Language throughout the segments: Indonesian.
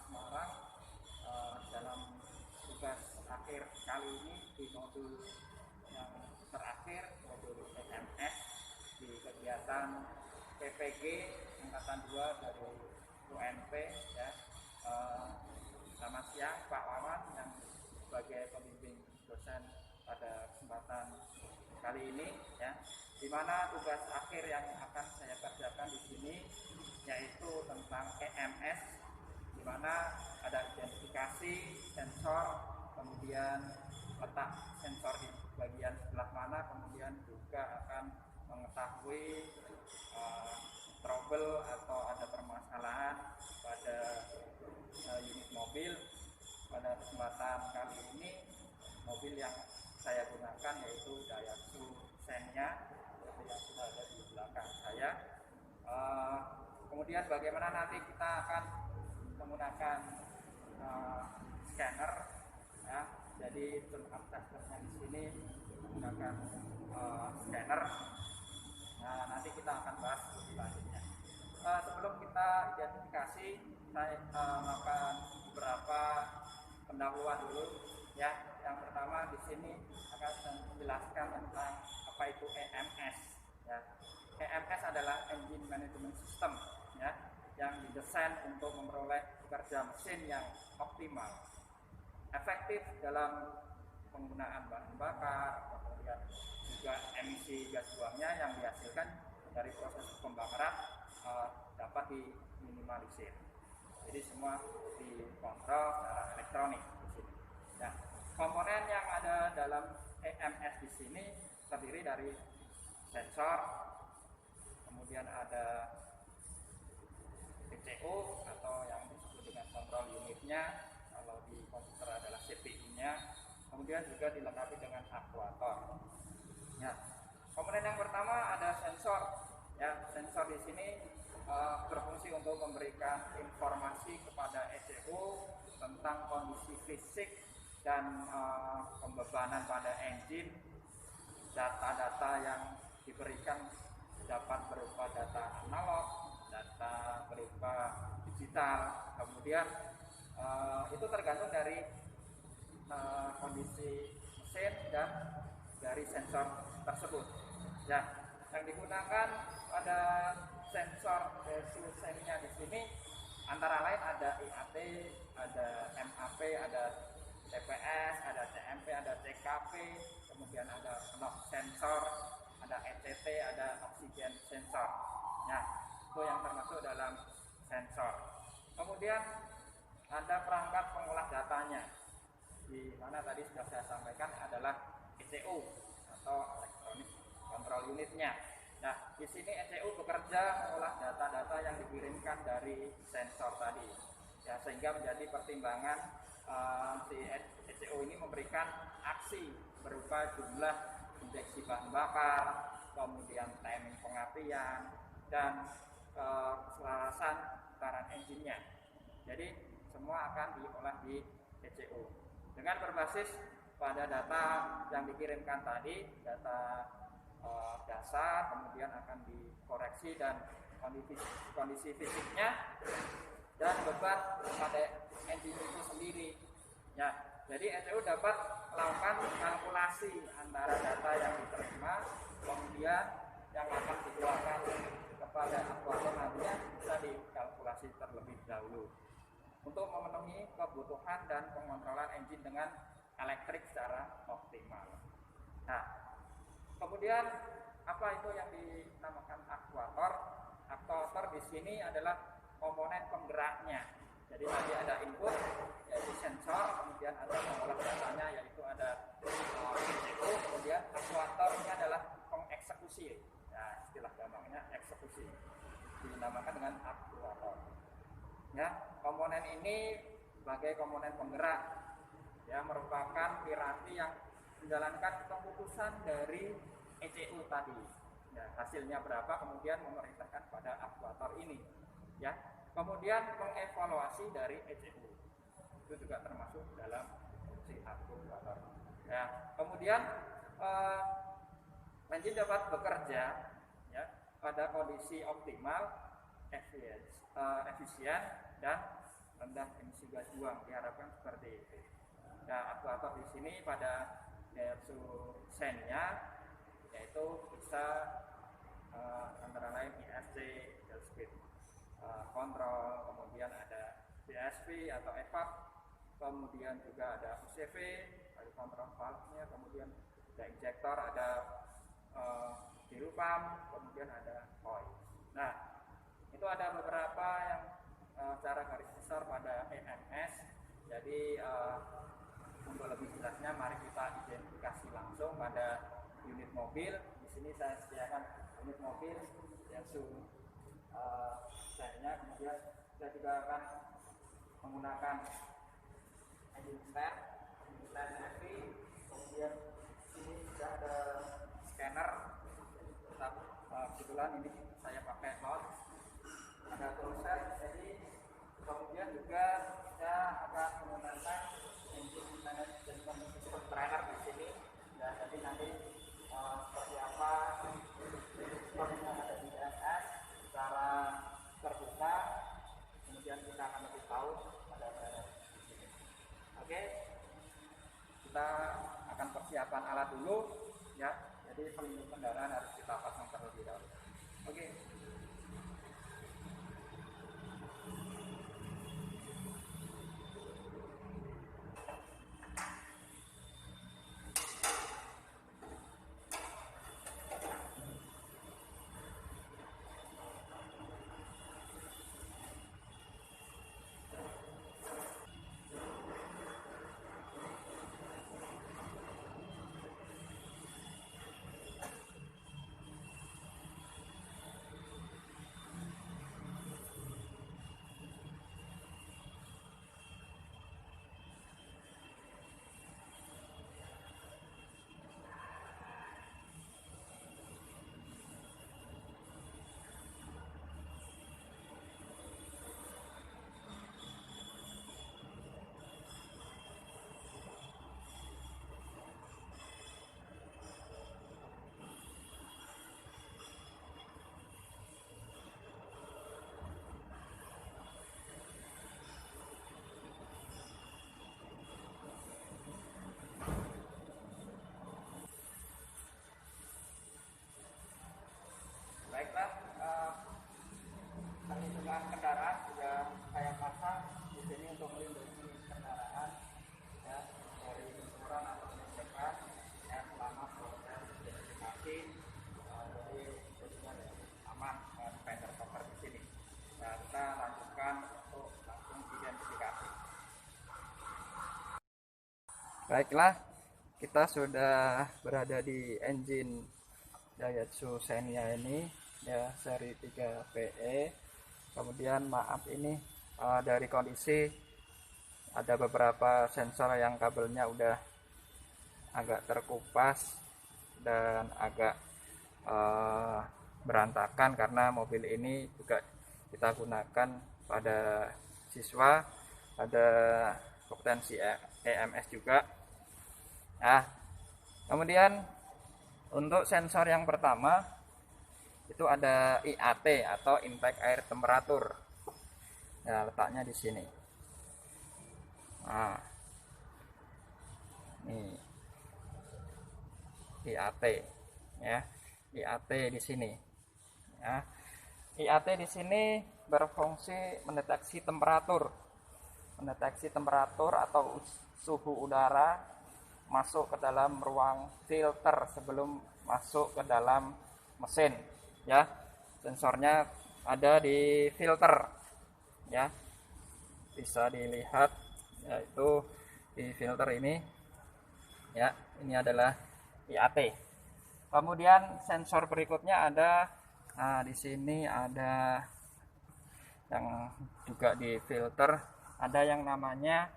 Semarang. Dalam tugas akhir kali ini di modul yang terakhir, modul EMS di kegiatan PPG Angkatan 2 dari UNP ya. Selamat siang Pak Wawan yang sebagai pembimbing dosen pada kesempatan kali ini ya, di mana tugas akhir yang akan saya kerjakan di sini yaitu tentang EMS, di mana ada identifikasi sensor, kemudian letak sensor di bagian sebelah mana, kemudian juga akan mengetahui trouble atau ada permasalahan pada unit mobil. Pada kesempatan kali ini mobil yang saya gunakan yaitu Daihatsu Xenia yang sudah ada di belakang saya. Kemudian bagaimana nanti kita akan menggunakan scanner ya. Jadi tool adapternya di sini menggunakan scanner. Nah, nanti kita akan bahas lebih lanjutnya. Sebelum kita identifikasi, saya akan beberapa pendahuluan dulu ya. Yang pertama di sini akan menjelaskan tentang apa itu EMS ya. EMS adalah Engine Management System ya, yang didesain untuk memperoleh kerja mesin yang optimal, efektif dalam penggunaan bahan bakar, kemudian juga emisi gas buangnya yang dihasilkan dari proses pembakaran dapat diminimalisir. Jadi semua dikontrol secara elektronik di sini. Nah, komponen yang ada dalam EMS di sini terdiri dari sensor, kemudian ada PCU atau yang disebut dengan kontrol unitnya, kalau di komputer adalah CPU-nya, kemudian juga dilengkapi dengan aktuator. Ya, komponen yang pertama ada sensor. Ya, sensor di sini berfungsi untuk memberikan informasi kepada ECU tentang kondisi fisik dan pembebanan pada engine. Data-data yang diberikan dapat berupa data analog, data berupa digital, kemudian itu tergantung dari kondisi mesin dan dari sensor tersebut. Ya, yang digunakan pada sensor Xenia di sini antara lain ada IAT, ada MAP, ada TPS, ada CMP, ada CKP, kemudian ada NOx sensor, ada ECT, ada oksigen sensor. Nah, itu yang termasuk dalam sensor. Kemudian ada perangkat pengolah datanya, di mana tadi sudah saya sampaikan adalah ECU atau Electronic Control Unitnya. Nah, di sini ECU bekerja mengolah data-data yang dikirimkan dari sensor tadi, ya, sehingga menjadi pertimbangan si ECU ini memberikan aksi berupa jumlah injeksi bahan bakar, kemudian timing pengapian, dan keselarasan putaran engine-nya. Jadi semua akan diolah di ECU dengan berbasis pada data yang dikirimkan tadi, data dasar, kemudian akan dikoreksi dan kondisi fisiknya dan beban pada engine itu sendiri. Ya, jadi ECU dapat melakukan kalkulasi antara data yang diterima, kemudian yang akan dikeluarkan kepada aktuator nantinya bisa dikalkulasi terlebih dahulu untuk memenuhi kebutuhan dan pengontrolan engine dengan elektrik secara optimal. Nah, kemudian apa itu yang dinamakan aktuator? Aktuator di sini adalah komponen penggeraknya. Jadi tadi ada input yaitu sensor, kemudian ada pengolah datanya yaitu ada ECU, kemudian aktuatornya adalah pengeksekusi. Nah, istilah gampangnya eksekusi dinamakan dengan aktuator. Ya, komponen ini sebagai komponen penggerak, ya, merupakan piranti yang menjalankan keputusan dari ECU tadi. Ya, hasilnya berapa kemudian memerintahkan pada aktuator ini. Ya, kemudian mengevaluasi dari ECU itu juga termasuk dalam fungsi aktuator. Ya, kemudian engine dapat bekerja ya pada kondisi optimal, efisien dan rendah mencegah emisi gas buang, diharapkan seperti itu. Nah, aktuator di sini pada Daihatsu-Xen-nya yaitu bisa antara lain ISC, idle speed control, kemudian ada BSV atau EVAP, kemudian juga ada UCV, ada kontrol valve-nya, kemudian ada injektor, ada fuel pump, kemudian ada oil. Nah, itu ada beberapa yang secara garis besar pada EMS. Jadi untuk lebih jelasnya mari kita identifikasi langsung pada unit mobil. Di sini saya sediakan unit mobil Daihatsu Xen-nya, kemudian saya juga akan menggunakan engine stand FV, kemudian sini juga ada scanner. Kebetulan ini saya pakai lot, ada toolset, jadi kemudian juga saya akan menggunakan engine management system trainer di sini. Ya, jadi nanti seperti apa sistem yang ada di DMS secara terbuka, kemudian kita akan lebih tahu pada trainer di sini. Oke, kita akan persiapan alat dulu, ya. Jadi pelindung kendaraan harus kita pasang terlebih dahulu. Oke. Baiklah, perlindungan kendaraan juga saya pasang di sini untuk melindungi kendaraan, ya, dari benturan atau gesekan, ya, selama proses identifikasi. Jadi jadinya aman fender cover di sini. Nah, kita lanjutkan untuk langsung identifikasi. Baiklah, kita sudah berada di engine Daihatsu Xenia ini, ya, seri 3PE. Kemudian maaf ini dari kondisi ada beberapa sensor yang kabelnya udah agak terkupas dan agak berantakan karena mobil ini juga kita gunakan pada siswa, ada kompetensi EMS juga. Nah, kemudian untuk sensor yang pertama itu ada IAT atau intake air temperatur. Ya, letaknya di sini. Nah, ini IAT, ya, IAT di sini. Ya, IAT di sini berfungsi mendeteksi temperatur atau suhu udara masuk ke dalam ruang filter sebelum masuk ke dalam mesin, ya. Sensornya ada di filter, ya, bisa dilihat, yaitu di filter ini, ya. Ini adalah IAT. Kemudian sensor berikutnya ada, nah, di sini ada yang juga di filter, ada yang namanya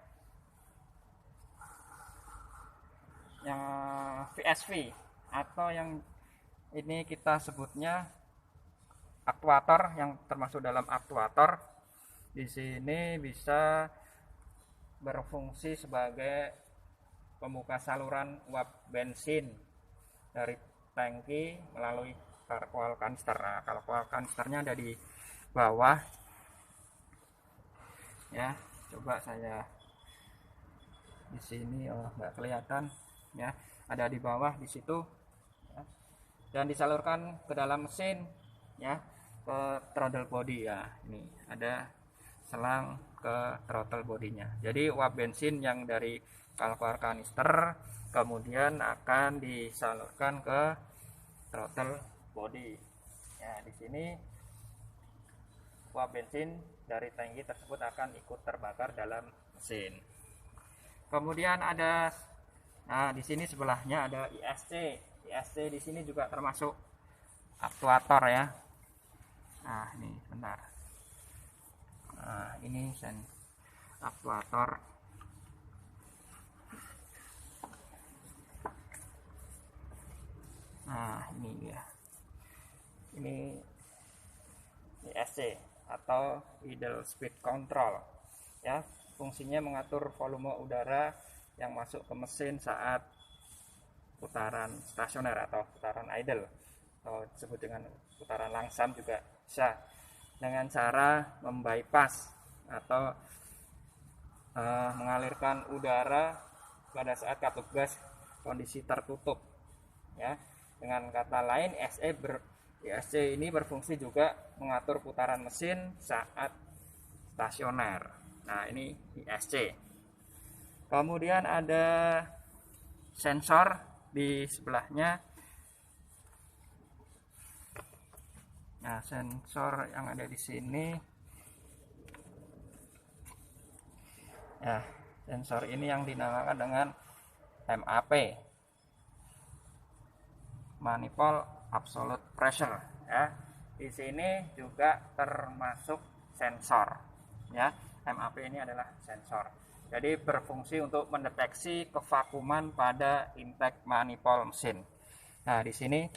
yang VSV atau yang ini kita sebutnya aktuator, yang termasuk dalam aktuator. Di sini bisa berfungsi sebagai pembuka saluran uap bensin dari tangki melalui carpal canister. Nah, carpal canisternya ada di bawah, ya. Coba saya di sini, oh nggak kelihatan ya, ada di bawah di situ ya. Dan disalurkan ke dalam mesin ya, ke throttle body ya. Ini ada selang ke throttle bodinya. Jadi uap bensin yang dari kalkuar kanister kemudian akan disalurkan ke throttle body ya. Di sini uap bensin dari tangki tersebut akan ikut terbakar dalam mesin. Kemudian ada, nah di sini sebelahnya ada ISC. ISC di sini juga termasuk aktuator ya. Nah ini benar. Nah ini aktuator. Nah ini dia. Ini ISC atau idle speed control ya. Fungsinya mengatur volume udara yang masuk ke mesin saat putaran stasioner atau putaran idle, atau disebut dengan putaran langsam juga bisa, dengan cara membypass atau mengalirkan udara pada saat katup gas kondisi tertutup ya. Dengan kata lain, ISC ini berfungsi juga mengatur putaran mesin saat stasioner. Nah ini ISC. Kemudian ada sensor di sebelahnya. Nah sensor yang ada di sini ya, sensor ini yang dinamakan dengan MAP, manifold absolute pressure ya. Di sini juga termasuk sensor ya. MAP ini adalah sensor. Jadi berfungsi untuk mendeteksi kevakuman pada intake manifold mesin. Nah, di sini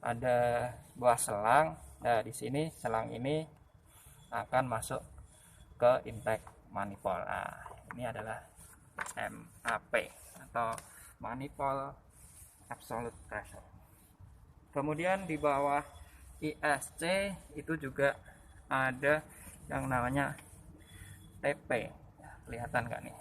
ada buah selang. Nah, di sini selang ini akan masuk ke intake manifold. Nah, ini adalah MAP atau manifold absolute pressure. Kemudian di bawah ISC itu juga ada yang namanya TP. Kelihatan nggak nih?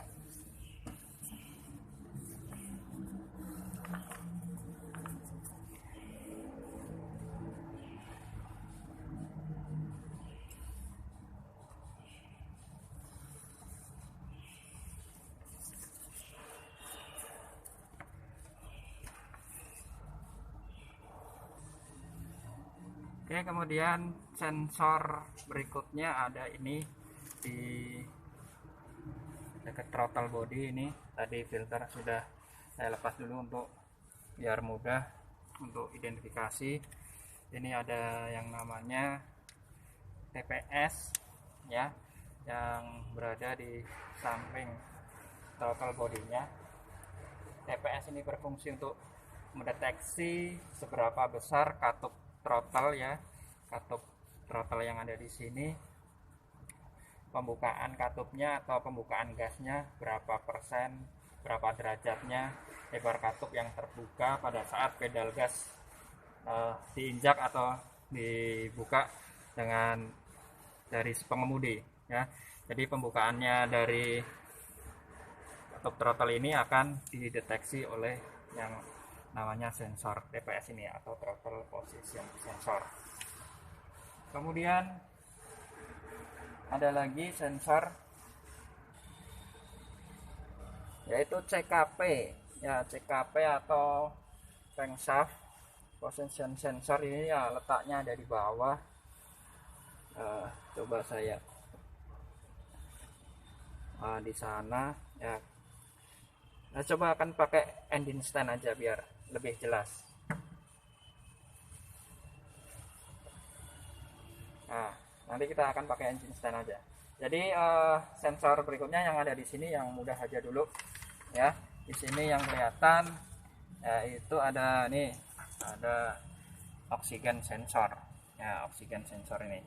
Oke, kemudian sensor berikutnya ada ini di dekat throttle body. Ini tadi filter sudah saya lepas dulu untuk biar mudah untuk identifikasi. Ini ada yang namanya TPS ya, yang berada di samping throttle bodinya. TPS ini berfungsi untuk mendeteksi seberapa besar katup throttle ya, katup throttle yang ada di sini, pembukaan katupnya atau pembukaan gasnya berapa persen, berapa derajatnya, lebar katup yang terbuka pada saat pedal gas diinjak atau dibuka dengan dari pengemudi ya. Jadi pembukaannya dari katup throttle ini akan dideteksi oleh yang namanya sensor TPS ini atau throttle position sensor. Kemudian ada lagi sensor yaitu CKP ya. CKP atau crankshaft position sensor ini ya, letaknya ada di bawah. Coba saya di sana ya. Nah, coba akan pakai engine stand aja biar lebih jelas. Nah, nanti kita akan pakai engine stand aja. Jadi sensor berikutnya yang ada di sini yang mudah aja dulu ya. Di sini yang kelihatan itu ada nih, ada oksigen sensor ya. Oksigen sensor ini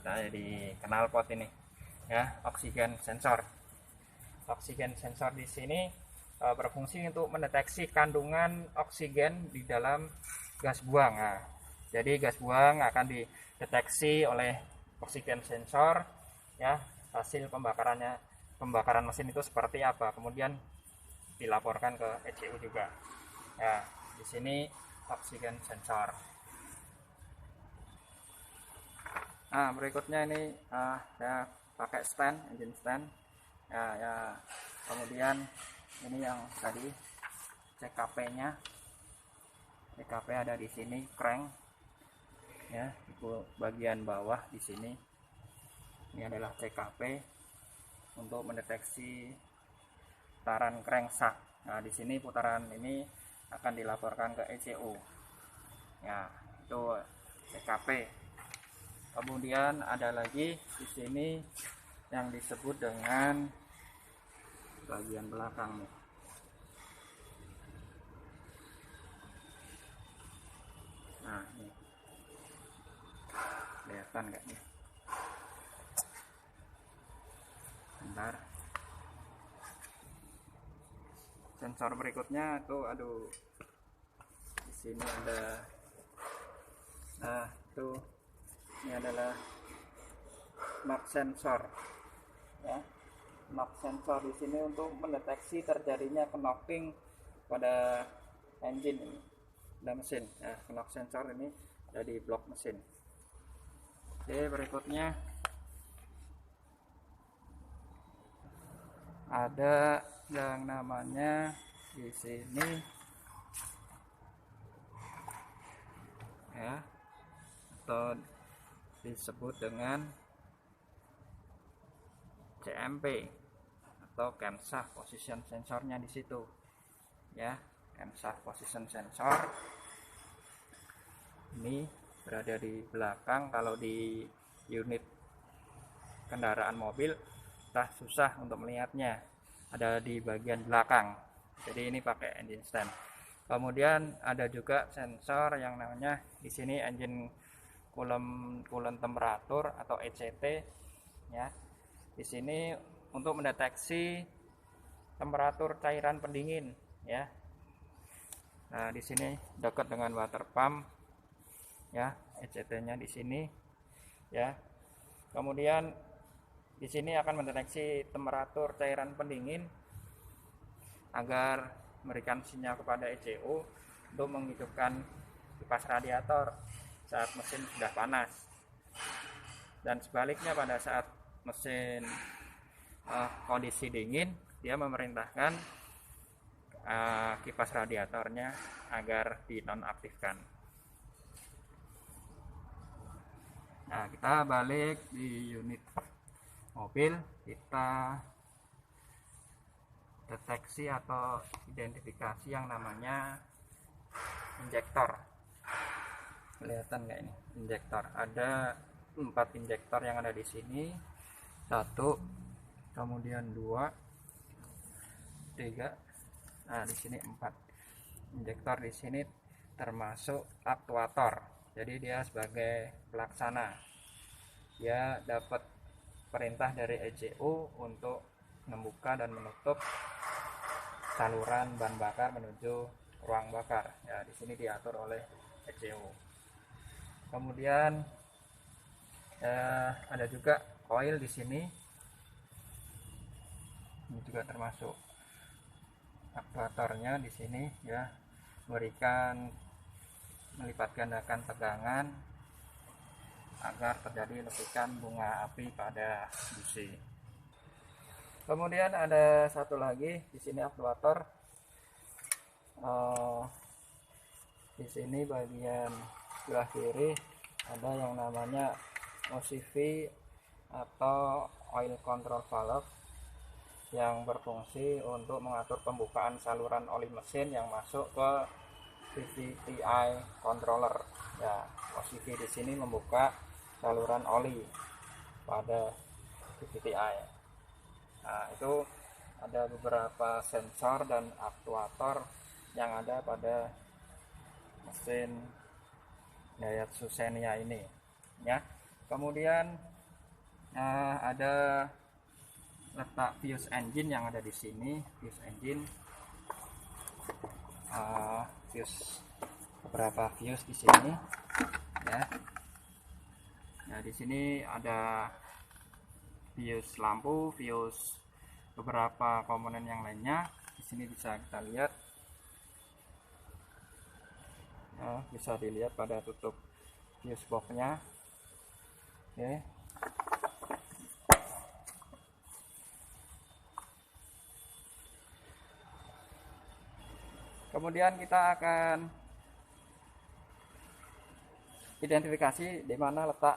ada di knalpot ini ya, oksigen sensor. Oksigen sensor di sini berfungsi untuk mendeteksi kandungan oksigen di dalam gas buang. Nah, jadi gas buang akan dideteksi oleh oksigen sensor ya. hasil pembakaran mesin itu seperti apa, kemudian dilaporkan ke ECU juga. Ya, di sini oksigen sensor. Nah, berikutnya ini saya pakai stand, engine stand. Ya. Kemudian ini yang tadi CKP-nya. CKP ada di sini, crank. Ya, itu bagian bawah di sini. Ini adalah CKP untuk mendeteksi putaran crankshaft. Nah, di sini putaran ini akan dilaporkan ke ECU. Ya, itu CKP. Kemudian ada lagi di sini yang disebut dengan bagian belakang nih. Nah, ini kelihatan nggak nih? Bentar. Sensor berikutnya tuh, aduh, di sini ada. Nah, tuh. Ini adalah knock sensor, ya. Knock sensor di sini untuk mendeteksi terjadinya knocking pada engine ini, pada mesin. Ya, knock sensor ini ada di blok mesin. Oke, berikutnya ada yang namanya di sini, ya, atau disebut dengan CMP atau camshaft position sensornya di situ, ya. Camshaft position sensor ini berada di belakang. Kalau di unit kendaraan mobil susah untuk melihatnya, ada di bagian belakang. Jadi ini pakai engine stand. Kemudian ada juga sensor yang namanya di sini engine coolant temperatur atau ECT, ya. Di sini untuk mendeteksi temperatur cairan pendingin, ya. Nah, di sini dekat dengan water pump, ya, ECT-nya di sini, ya. Kemudian di sini akan mendeteksi temperatur cairan pendingin agar memberikan sinyal kepada ECU untuk menghidupkan kipas radiator saat mesin sudah panas, dan sebaliknya pada saat mesin kondisi dingin, dia memerintahkan kipas radiatornya agar dinonaktifkan. Nah, kita balik di unit mobil, kita deteksi atau identifikasi yang namanya injektor. Kelihatan nggak ini injektor? Ada 4 injektor yang ada di sini. 1, kemudian 2, 3. Nah, di sini 4 injektor. Di sini termasuk aktuator. Jadi dia sebagai pelaksana. Dia dapat perintah dari ECU untuk membuka dan menutup saluran bahan bakar menuju ruang bakar. Ya, di sini diatur oleh ECU. Kemudian ada juga coil di sini. Ini juga termasuk aktuatornya di sini, ya, melipat gandakan tegangan agar terjadi letusan bunga api pada busi. Kemudian ada satu lagi di sini aktuator. Di sini bagian sebelah kiri ada yang namanya OCV atau oil control valve yang berfungsi untuk mengatur pembukaan saluran oli mesin yang masuk ke VVTi controller. Ya, OCV di sini membuka saluran oli pada VVTi. Nah, itu ada beberapa sensor dan aktuator yang ada pada mesin Daihatsu Xenia ini, ya. Kemudian ada letak fuse engine yang ada di sini. Fuse engine, beberapa fuse di sini, ya. Nah, di sini ada fuse lampu, fuse beberapa komponen yang lainnya. Di sini bisa kita lihat, ya, bisa dilihat pada tutup fuse boxnya. Oke. Kemudian kita akan identifikasi di mana letak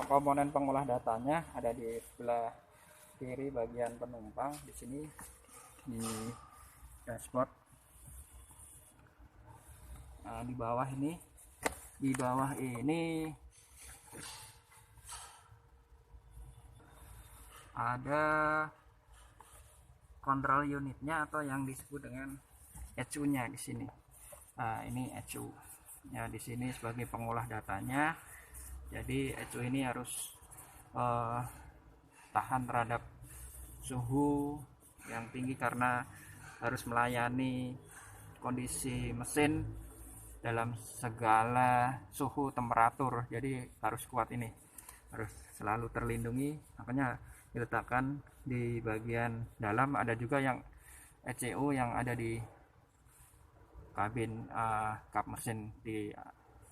komponen pengolah datanya. Ada di sebelah kiri bagian penumpang, di sini di dashboard. Nah, di bawah ini ada kontrol unitnya atau yang disebut dengan ECU-nya di sini. Nah, ini ECU. Ya, di sini sebagai pengolah datanya. Jadi ECU ini harus tahan terhadap suhu yang tinggi karena harus melayani kondisi mesin dalam segala suhu temperatur. Jadi harus kuat, ini harus selalu terlindungi, makanya diletakkan di bagian dalam. Ada juga yang ECU yang ada di kabin kap mesin di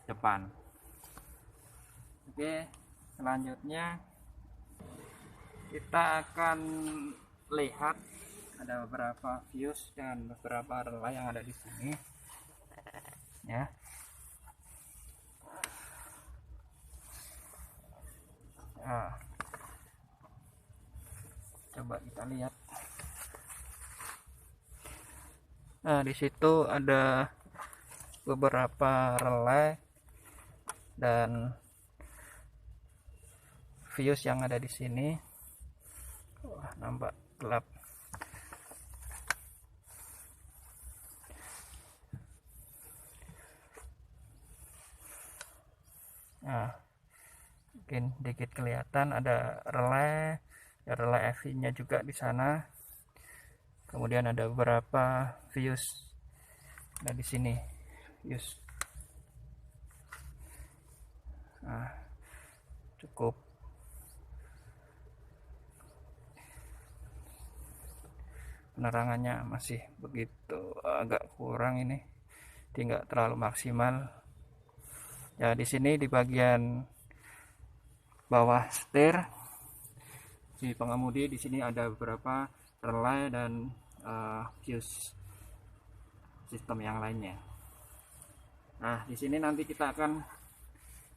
depan. Oke, selanjutnya kita akan lihat ada beberapa fuse dan beberapa relay yang ada di sini, ya. Nah, coba kita lihat. Nah, di situ ada beberapa relay dan fuse yang ada di sini. Wah, nampak gelap. Nah, mungkin dikit kelihatan ada relay FV-nya juga di sana. Kemudian ada beberapa fuse. Nah, di sini fuse. Nah, cukup. Penerangannya masih begitu agak kurang ini, tidak terlalu maksimal. Ya, di sini di bagian bawah setir si pengemudi, di sini ada beberapa relay dan fuse sistem yang lainnya. Nah, di sini nanti kita akan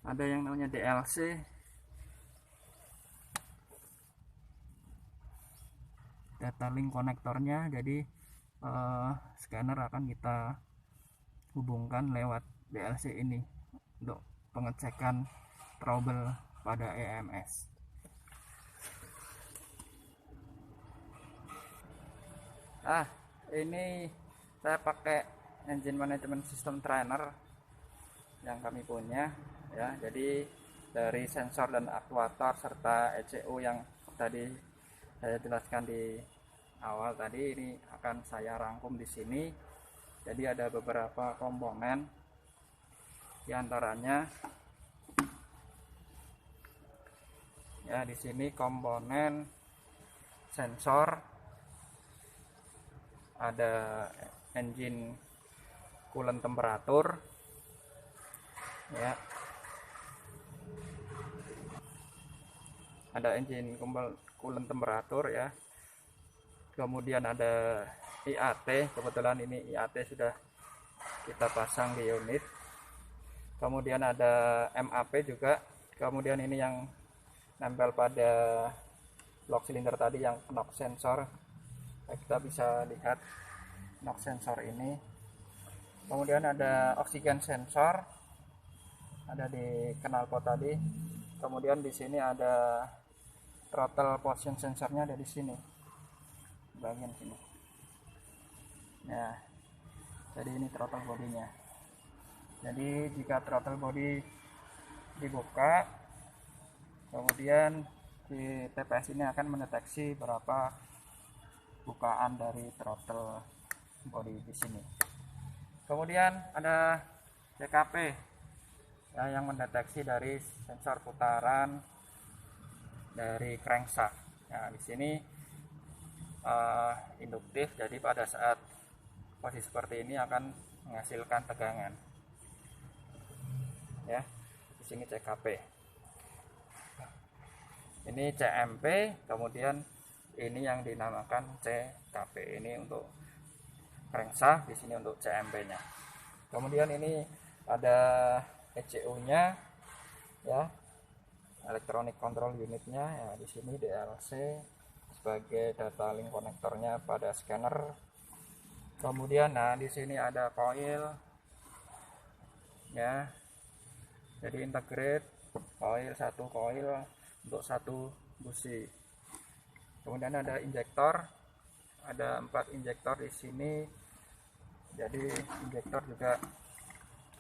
ada yang namanya DLC, data link konektornya. Jadi scanner akan kita hubungkan lewat DLC ini untuk pengecekan trouble pada EMS. Ini saya pakai engine management system trainer yang kami punya, ya. Jadi dari sensor dan aktuator serta ECU yang tadi saya jelaskan di awal tadi, ini akan saya rangkum di sini. Jadi ada beberapa komponen, diantaranya ya di sini komponen sensor, ada engine coolant temperatur, ya, ada engine coolant temperatur, ya. Kemudian ada IAT, kebetulan ini IAT sudah kita pasang di unit. Kemudian ada MAP juga. Kemudian ini yang nempel pada blok silinder tadi yang knock sensor. Kita bisa lihat knock sensor ini. Kemudian ada oksigen sensor, ada di knalpot tadi. Kemudian di sini ada throttle position sensornya, ada di sini, bagian sini. Nah, jadi ini throttle bodinya. Jadi jika throttle body dibuka, kemudian di TPS ini akan mendeteksi berapa bukaan dari throttle body di sini. Kemudian ada CKP, ya, yang mendeteksi dari sensor putaran dari crankshaft. Nah, di sini induktif, jadi pada saat posisi seperti ini akan menghasilkan tegangan. Ya, di sini CKP. Ini CMP, kemudian ini yang dinamakan CKP. Ini untuk crankshaft, di sini untuk CMP-nya. Kemudian ini ada ECU-nya, ya, electronic control unitnya. Ya, di sini DLC sebagai data link konektornya pada scanner. Kemudian, nah di sini ada coil, ya. Jadi integrate coil, satu coil untuk satu busi. Kemudian ada injektor, ada 4 injektor di sini. Jadi injektor juga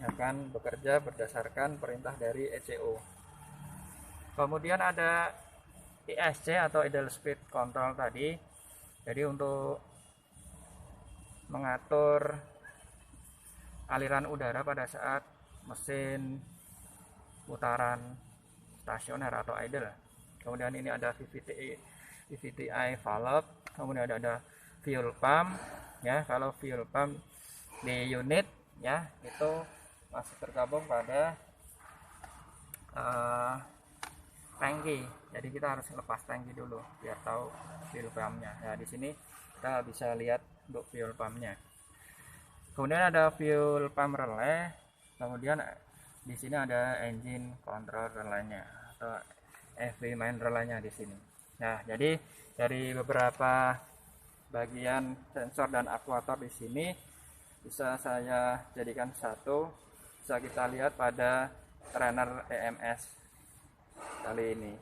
akan bekerja berdasarkan perintah dari ECU. Kemudian ada ISC atau idle speed control tadi. Jadi untuk mengatur aliran udara pada saat mesin putaran stasioner atau idle. Kemudian ini ada VVTi valve, kemudian ada fuel pump, ya. Kalau fuel pump di unit, ya, itu masih tergabung pada tangki. Jadi kita harus lepas tangki dulu biar tahu fuel pumpnya. Ya, di sini kita bisa lihat untuk fuel pumpnya. Kemudian ada fuel pump relay, kemudian di sini ada engine control relay-nya atau EV main relay-nya di sini. Nah, jadi dari beberapa bagian sensor dan aktuator di sini bisa saya jadikan satu. Bisa kita lihat pada trainer EMS kali ini.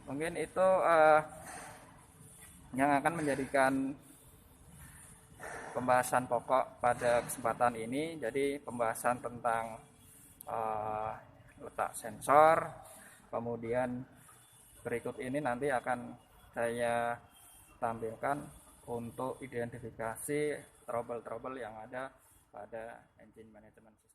Mungkin itu yang akan menjadikan pembahasan pokok pada kesempatan ini. Jadi pembahasan tentang letak sensor, kemudian berikut ini nanti akan saya tampilkan untuk identifikasi trouble-trouble yang ada pada engine management system.